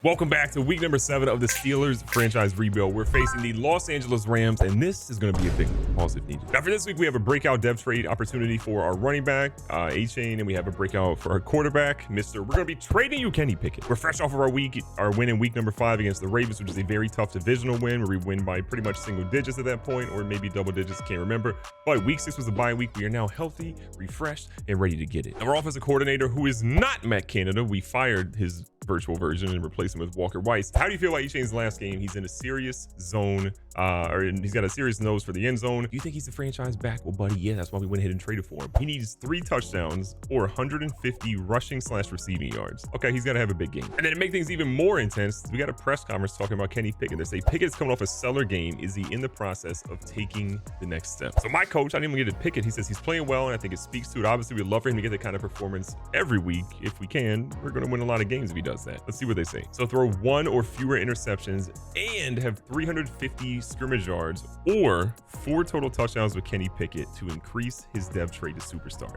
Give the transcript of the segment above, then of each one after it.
Welcome back to week number 7 of the Steelers franchise rebuild. We're facing the Los Angeles Rams, and this is going to be a big one. Pause if needed. Now, for this week, we have a breakout depth trade opportunity for our running back, Achane, and we have a breakout for our quarterback, Mr. We're going to be trading you, Kenny Pickett. We're fresh off of our win in week number 5 against the Ravens, which is a very tough divisional win where we win by pretty much single digits at that point, or maybe double digits, can't remember. But week 6 was the bye week. We are now healthy, refreshed, and ready to get it. Now, our offensive coordinator, who is not Matt Canada, we fired his virtual version and replaced him with Walker Weiss. How do you feel about Achane's last game? He's in a serious zone, or he's got a serious nose for the end zone. Do you think he's a franchise back? Well, buddy, yeah, that's why we went ahead and traded for him. He needs 3 touchdowns or 150 rushing/receiving yards. Okay, he's got to have a big game. And then to make things even more intense, we got a press conference talking about Kenny Pickett. They say Pickett's coming off a stellar game. Is he in the process of taking the next step? So my coach, I didn't even get to Pickett. He says he's playing well, and I think it speaks to it. Obviously, we'd love for him to get that kind of performance every week if we can. We're going to win a lot of games if he does that. Let's see what they say. So throw 1 or fewer interceptions and have 350 scrimmage yards or 4 total touchdowns with Kenny Pickett to increase his depth trade to superstar.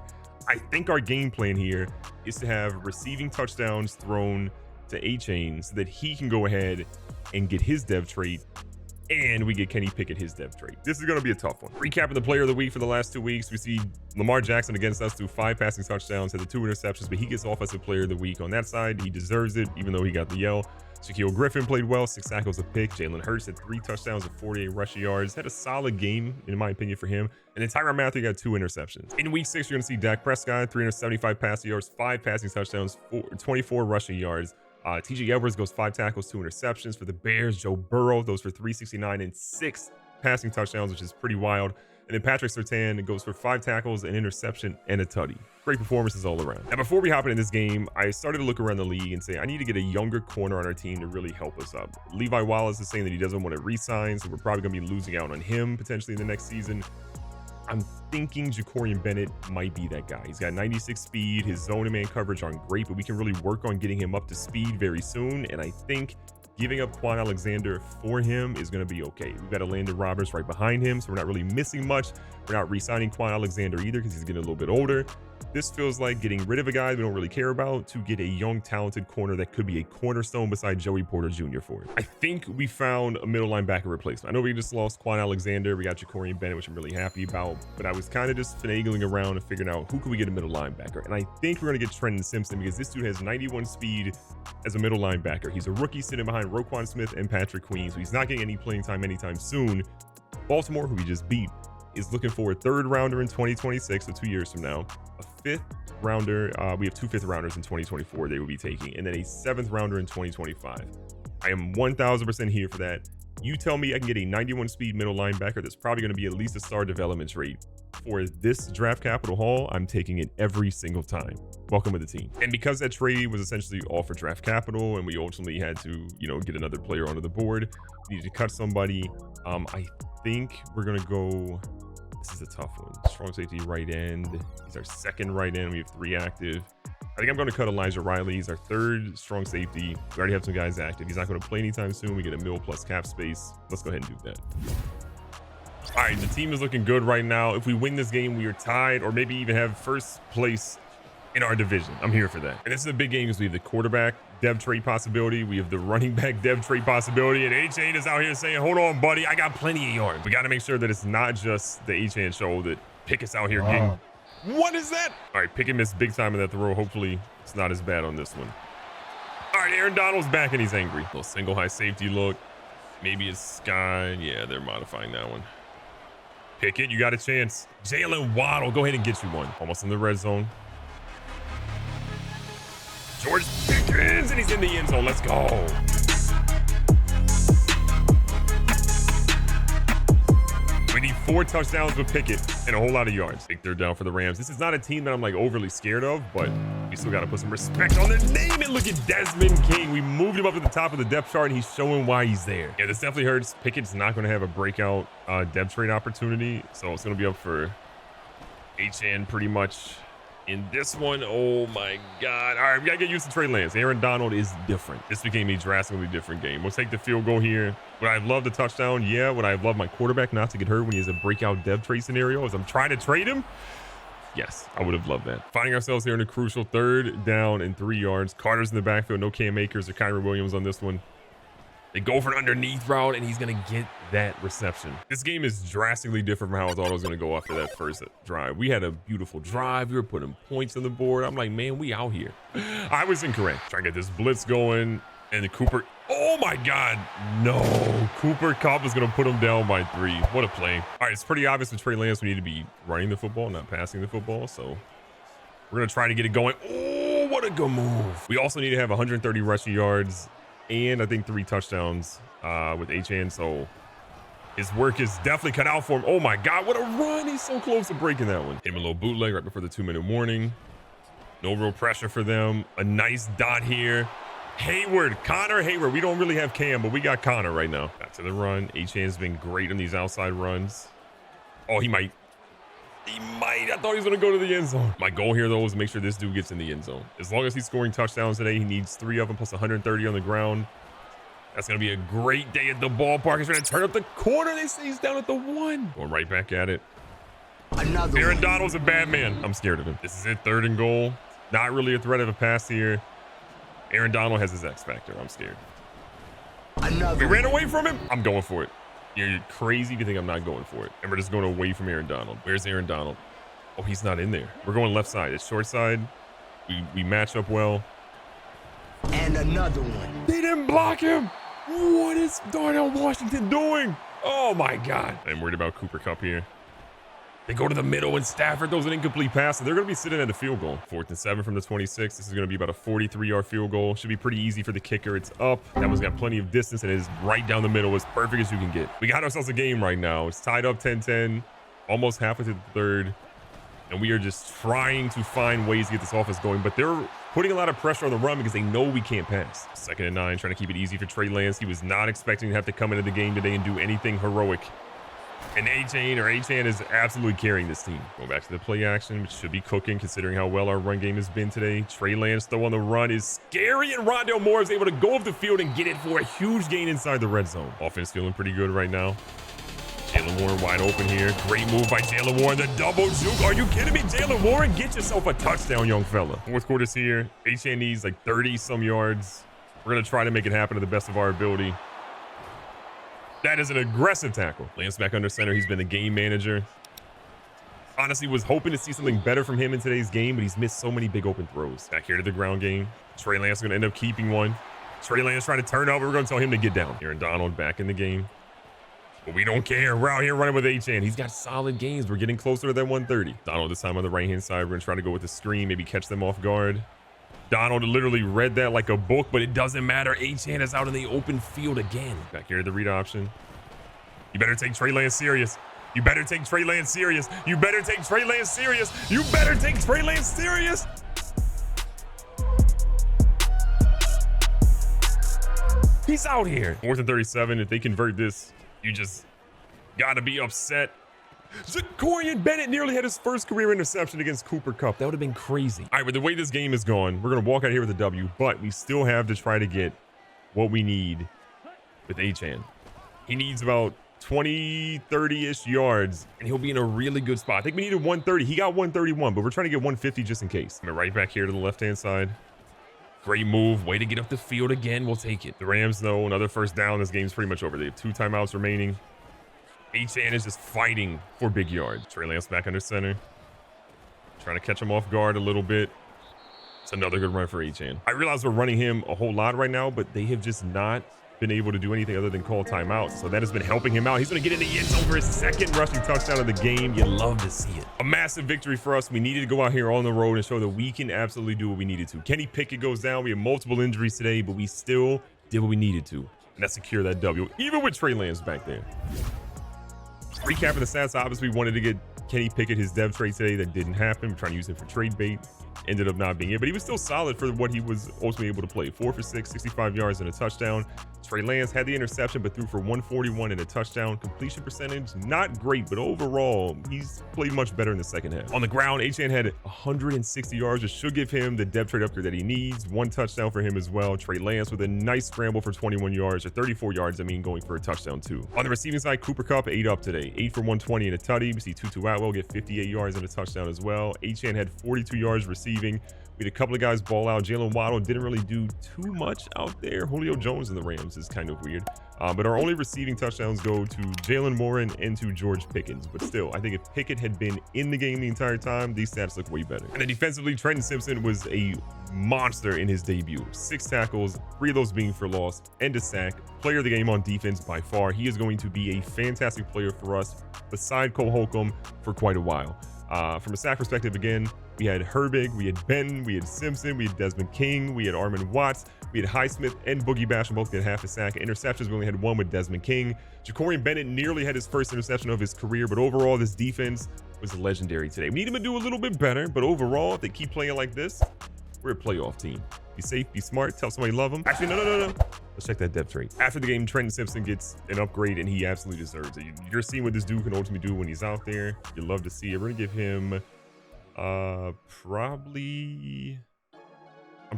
I think our game plan here is to have receiving touchdowns thrown to Achane so that he can go ahead and get his depth trade, and we get Kenny Pickett his depth trade. This is going to be a tough one. Recapping the player of the week for the last 2 weeks, we see Lamar Jackson against us threw 5 passing touchdowns, had the 2 interceptions, but he gets offensive player of the week on that side. He deserves it, even though he got the yell. Shaquille Griffin played well, 6 tackles, a pick. Jalen Hurts had 3 touchdowns and 48 rushing yards. Had a solid game, in my opinion, for him. And then Tyrann Mathieu got 2 interceptions. In week 6, you're going to see Dak Prescott, 375 passing yards, 5 passing touchdowns, 24 rushing yards. TJ Edwards goes 5 tackles, 2 interceptions. For the Bears, Joe Burrow those for 369 and 6 passing touchdowns, which is pretty wild. And then Patrick Surtain goes for 5 tackles, an interception, and a tutty. Great performances all around. Now, before we hop into this game, I started to look around the league and say, I need to get a younger corner on our team to really help us up. Levi Wallace is saying that he doesn't want to re-sign, so we're probably going to be losing out on him potentially in the next season. I'm thinking Jacorian Bennett might be that guy. He's got 96 speed. His zone and man coverage aren't great, but we can really work on getting him up to speed very soon. And I think giving up Quan Alexander for him is going to be okay. We've got a Landon Roberts right behind him, so we're not really missing much. We're not re-signing Quan Alexander either because he's getting a little bit older. This feels like getting rid of a guy we don't really care about to get a young, talented corner that could be a cornerstone beside Joey Porter Jr. for it. I think we found a middle linebacker replacement. I know we just lost Quan Alexander. We got Jacorian Bennett, which I'm really happy about, but I was kind of just finagling around and figuring out who could we get a middle linebacker. And I think we're going to get Trenton Simpson because this dude has 91 speed as a middle linebacker. He's a rookie sitting behind Roquan Smith and Patrick Queen, so he's not getting any playing time anytime soon. Baltimore, who we just beat, is looking for a 3rd rounder in 2026, so 2 years from now, a 5th rounder. We have 2 5th rounders in 2024 they will be taking, and then a 7th rounder in 2025. I am 1000% here for that. You tell me I can get a 91 speed middle linebacker that's probably going to be at least a star development trade for this draft capital haul. I'm taking it every single time. Welcome to the team. And because that trade was essentially all for draft capital and we ultimately had to, get another player onto the board, we needed to cut somebody. I think we're going to go. This is a tough one. Strong safety right end. He's our 2nd right end. We have 3 active. I think I'm going to cut Elijah Riley. He's our 3rd strong safety. We already have some guys active. He's not going to play anytime soon. We get a mil plus cap space. Let's go ahead and do that. All right, the team is looking good right now. If we win this game, we are tied or maybe even have 1st place in our division. I'm here for that. And this is a big game because we have the quarterback depth trade possibility. We have the running back depth trade possibility. And Achane is out here saying, hold on, buddy, I got plenty of yards. We got to make sure that it's not just the Achane show, that Pickett's out here getting. What is that? All right, Pickett missed big time in that throw. Hopefully it's not as bad on this one. All right, Aaron Donald's back and he's angry. Little single high safety look. Maybe it's Sky. Yeah, they're modifying that one. Pickett, you got a chance. Jalen Waddle, go ahead and get you one. Almost in the red zone. George Pickens, and he's in the end zone. Let's go. We need 4 touchdowns with Pickett and a whole lot of yards. Big 3rd down for the Rams. This is not a team that I'm overly scared of, but we still got to put some respect on their name. And look at Desmond King. We moved him up to the top of the depth chart, and he's showing why he's there. Yeah, this definitely hurts. Pickett's not going to have a breakout depth trade opportunity, so it's going to be up for Achane pretty much in this one. Oh my God. All right, we gotta get used to Trey Lance. Aaron Donald is different. This became a drastically different game. We'll take the field goal here. Would I love the touchdown? Yeah. Would I love my quarterback not to get hurt when he has a breakout depth trade scenario as I'm trying to trade him? Yes, I would have loved that. Finding ourselves here in a crucial 3rd down and 3 yards. Carter's in the backfield. No Cam Akers or Kyrie Williams on this one. They go for an underneath route, and he's going to get that reception. This game is drastically different from how I thought it was going to go after that first drive. We had a beautiful drive. We were putting points on the board. I'm like, man, we out here. I was incorrect. Trying to get this blitz going, and the Cooper. Oh, my God. No. Cooper Kupp is going to put him down by 3. What a play. All right, it's pretty obvious with Trey Lance we need to be running the football, not passing the football. So we're going to try to get it going. Oh, what a good move. We also need to have 130 rushing yards and I think 3 touchdowns with Achane. So his work is definitely cut out for him. Oh my God, what a run. He's so close to breaking that one. Hit him a little bootleg right before the 2-minute warning. No real pressure for them. A nice dot here. Hayward, Connor Hayward. We don't really have Cam, but we got Connor right now. Back to the run. Achane has been great on these outside runs. Oh, he might. I thought he was going to go to the end zone. My goal here, though, is to make sure this dude gets in the end zone. As long as he's scoring touchdowns today, he needs 3 of them plus 130 on the ground. That's going to be a great day at the ballpark. He's trying to turn up the corner. They say he's down at the 1. Going right back at it. Aaron Donald's a bad man. I'm scared of him. This is it, 3rd and goal. Not really a threat of a pass here. Aaron Donald has his X factor. I'm scared. We ran away from him. I'm going for it. You're crazy if you think I'm not going for it. And we're just going away from Aaron Donald. Where's Aaron Donald? Oh, he's not in there. We're going left side. It's short side. We match up well. And another one. They didn't block him. What is Darnell Washington doing? Oh, my God. I'm worried about Cooper Kupp here. They go to the middle, and Stafford throws an incomplete pass, and they're going to be sitting at a field goal. 4th and 7 from the 26. This is going to be about a 43-yard field goal. Should be pretty easy for the kicker. It's up. That one's got plenty of distance, and it is right down the middle, as perfect as you can get. We got ourselves a game right now. It's tied up 10-10, almost halfway through the 3rd, and we are just trying to find ways to get this offense going, but they're putting a lot of pressure on the run because they know we can't pass. 2nd and 9, trying to keep it easy for Trey Lance. He was not expecting to have to come into the game today and do anything heroic. And Achane is absolutely carrying this team. Going back to the play action, which should be cooking considering how well our run game has been today. Trey Lance, though, on the run is scary, and Rondale Moore is able to go up the field and get it for a huge gain inside the red zone. Offense feeling pretty good right now. Jalen Warren wide open here. Great move by Jalen Warren. The double juke. Are you kidding me? Jalen Warren, get yourself a touchdown, young fella. 4th quarter's here. Achane needs like 30-some yards. We're going to try to make it happen to the best of our ability. That is an aggressive tackle. Lance back under center. He's been a game manager. Honestly, was hoping to see something better from him in today's game, but he's missed so many big open throws. Back here to the ground game. Trey Lance is going to end up keeping one. Trey Lance trying to turn over. We're going to tell him to get down. Aaron Donald back in the game. But we don't care. We're out here running with Achane. He's got solid gains. We're getting closer to that 130. Donald this time on the right-hand side. We're going to try to go with the screen, maybe catch them off guard. Donald literally read that like a book, but it doesn't matter. Achane is out in the open field again. Back here to the read option. You better take Trey Lance serious. You better take Trey Lance serious. You better take Trey Lance serious. You better take Trey Lance serious. He's out here. 4th and 37. If they convert this, you just got to be upset. Zakorian Bennett nearly had his first career interception against Cooper Kupp. That would have been crazy. All right, with the way this game is going, we're going to walk out here with a W, but we still have to try to get what we need with Achane. He needs about 20, 30-ish yards, and he'll be in a really good spot. I think we needed 130. He got 131, but we're trying to get 150 just in case. I'm right back here to the left-hand side. Great move. Way to get up the field again. We'll take it. The Rams, though, another first down. This game's pretty much over. They have 2 timeouts remaining. Achane is just fighting for big yards. Trey Lance back under center. Trying to catch him off guard a little bit. It's another good run for Achane. I realize we're running him a whole lot right now, but they have just not been able to do anything other than call timeouts. So that has been helping him out. He's going to get in the end zone for his 2nd rushing touchdown of the game. You love to see it. A massive victory for us. We needed to go out here on the road and show that we can absolutely do what we needed to. Kenny Pickett goes down. We have multiple injuries today, but we still did what we needed to. And that's secure that W, even with Trey Lance back there. Recapping the stats, obviously we wanted to get Kenny Pickett his dev trade today. That didn't happen. We're trying to use him for trade bait. ended up not being it, but he was still solid for what he was ultimately able to play. 4 for 6, 65 yards and a touchdown. Trey Lance had the interception, but threw for 141 and a touchdown. Completion percentage, not great, but overall, he's played much better in the second half. On the ground, Achane had 160 yards, which should give him the depth trade upgrade that he needs. 1 touchdown for him as well. Trey Lance with a nice scramble for 21 yards, or 34 yards, going for a touchdown too. On the receiving side, Cooper Kupp, 8 up today. 8 for 120 and a tutty. We see Tutu Atwell get 58 yards and a touchdown as well. Achane had 42 yards receiving. We had a couple of guys ball out. Jalen Waddle didn't really do too much out there. Julio Jones in the Rams is kind of weird. But our only receiving touchdowns go to Jalen Warren and to George Pickens. But still, I think if Pickett had been in the game the entire time, these stats look way better. And then defensively, Trenton Simpson was a monster in his debut. 6 tackles, 3 of those being for loss, and a sack. Player of the game on defense by far. He is going to be a fantastic player for us beside Cole Holcomb for quite a while. From a sack perspective, again, we had Herbig, we had Benton, we had Simpson, we had Desmond King, we had Armand Watts, we had Highsmith and Boogie Basham both get half a sack. Interceptions, we only had 1 with Desmond King. Jacorian Bennett nearly had his first interception of his career, but overall, this defense was legendary today. We need him to do a little bit better, but overall, if they keep playing like this, we're a playoff team. Be safe, be smart, tell somebody you love them. Actually, no. Let's check that depth trait. After the game, Trenton Simpson gets an upgrade, and he absolutely deserves it. You're seeing what this dude can ultimately do when he's out there. You love to see it. We're gonna give him I'm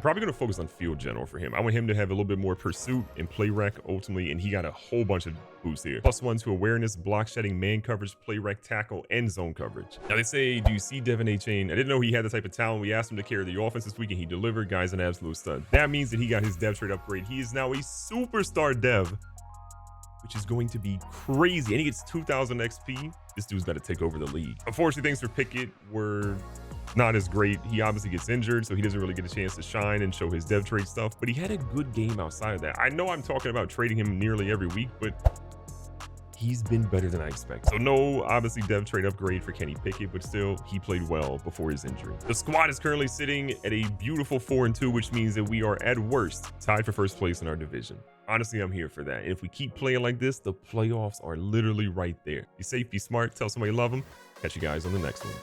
probably going to focus on field general for him. I want him to have a little bit more pursuit and play rec ultimately, and he got a whole bunch of boosts here. +1 to awareness, block shedding, man coverage, play rec, tackle, and zone coverage. Now they say, do you see De'von Achane? I didn't know he had the type of talent. We asked him to carry the offense this week, and he delivered. Guy's an absolute stud. That means that he got his dev trade upgrade. He is now a superstar dev, which is going to be crazy. And he gets 2,000 XP. This dude's got to take over the league. Unfortunately, things for Pickett were not as great. He obviously gets injured, so he doesn't really get a chance to shine and show his dev trade stuff, but he had a good game outside of that. I know I'm talking about trading him nearly every week, but he's been better than I expect. So no, obviously, dev trade upgrade for Kenny Pickett, but still, he played well before his injury. The squad is currently sitting at a beautiful 4-2, which means that we are at worst tied for first place in our division. Honestly, I'm here for that. And if we keep playing like this, the playoffs are literally right there. Be safe, be smart, tell somebody you love them. Catch you guys on the next one.